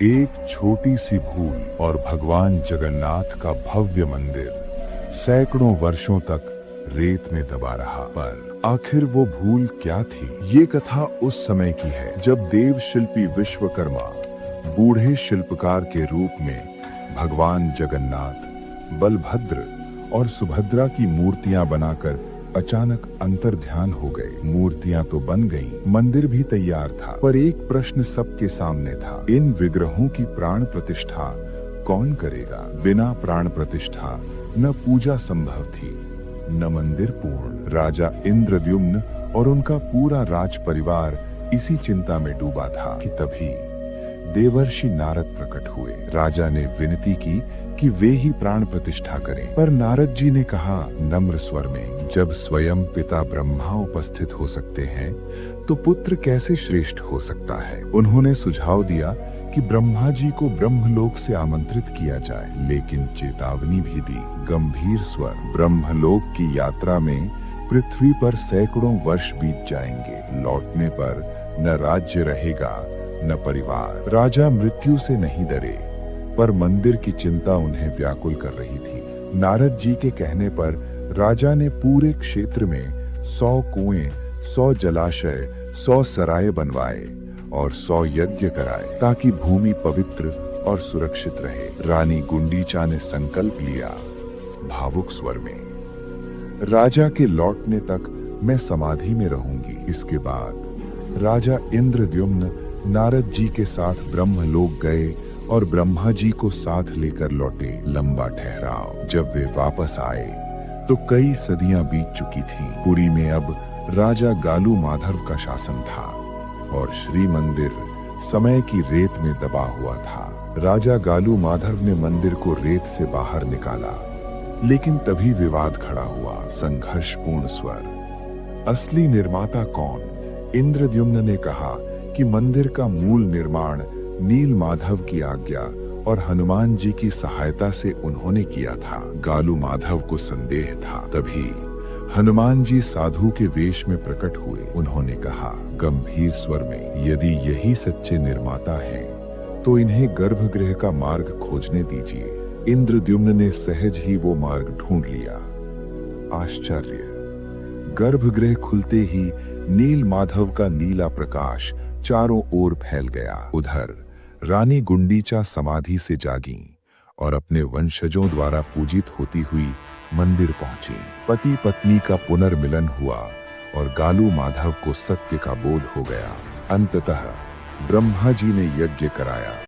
एक छोटी सी भूल और भगवान जगन्नाथ का भव्य मंदिर सैकड़ों वर्षों तक रेत में दबा रहा। पर आखिर वो भूल क्या थी? ये कथा उस समय की है जब देव शिल्पी विश्वकर्मा बूढ़े शिल्पकार के रूप में भगवान जगन्नाथ, बलभद्र और सुभद्रा की मूर्तियां बनाकर अचानक अंतर्ध्यान हो गए। मूर्तियां तो बन गईं, मंदिर भी तैयार था, पर एक प्रश्न सबके सामने था। इन विग्रहों की प्राण प्रतिष्ठा कौन करेगा? बिना प्राण प्रतिष्ठा न पूजा संभव थी, न मंदिर पूर्ण। राजा इंद्रद्युम्न और उनका पूरा राज परिवार इसी चिंता में डूबा था कि तभी देवर्षि नारद प्रकट हुए। राजा ने विनती की कि वे ही प्राण प्रतिष्ठा करें, पर नारद जी ने कहा नम्र स्वर में, जब स्वयं पिता ब्रह्मा उपस्थित हो सकते हैं तो पुत्र कैसे श्रेष्ठ हो सकता है। उन्होंने सुझाव दिया कि ब्रह्मा जी को ब्रह्मलोक से आमंत्रित किया जाए, लेकिन चेतावनी भी दी, गंभीर स्वर, ब्रह्मलोक की यात्रा में पृथ्वी पर सैकड़ों वर्ष बीत जाएंगे। लौटने पर न राज्य रहेगा न परिवार। राजा मृत्यु से नहीं डरे, पर मंदिर की चिंता उन्हें व्याकुल कर रही थी। नारद जी के कहने पर राजा ने पूरे क्षेत्र में 100 कुएं, 100 जलाशय, 100 सराय बनवाए और 100 यज्ञ कराए, ताकि भूमि पवित्र और सुरक्षित रहे। रानी गुंडीचा ने संकल्प लिया भावुक स्वर में, राजा के लौटने तक मैं समाधि में रहूंगी। इसके बाद राजा इंद्रद्युम्न नारद जी के साथ ब्रह्मलोक गए और ब्रह्मा जी को साथ लेकर लौटे। लंबा ठहराव। जब वे वापस आए तो कई सदियां बीत चुकी थीं। पुरी में अब राजा गालू माधव का शासन था और श्री मंदिर समय की रेत में दबा हुआ था। राजा गालू माधव ने मंदिर को रेत से बाहर निकाला, लेकिन तभी विवाद खड़ा हुआ। संघर्षपूर्ण स्वर, असली निर्माता कौन? इंद्रद्युम्न ने कहा कि मंदिर का मूल निर्माण नील माधव की आज्ञा और हनुमान जी की सहायता से उन्होंने किया था। गालू माधव को संदेह था। तभी हनुमान जी साधु के वेश में प्रकट हुए। उन्होंने कहा गंभीर स्वर में, यदि यही सच्चे निर्माता हैं तो इन्हें गर्भगृह का मार्ग खोजने दीजिए। इंद्रद्युम्न ने सहज ही वो मार्ग ढूंढ लिया। आश्चर्य, गर्भगृह खुलते ही नील माधव का नीला प्रकाश चारों ओर फैल गया। उधर रानी गुंडीचा समाधि से जागी और अपने वंशजों द्वारा पूजित होती हुई मंदिर पहुंची। पति पत्नी का पुनर्मिलन हुआ और गालू माधव को सत्य का बोध हो गया। अंततः ब्रह्मा जी ने यज्ञ कराया।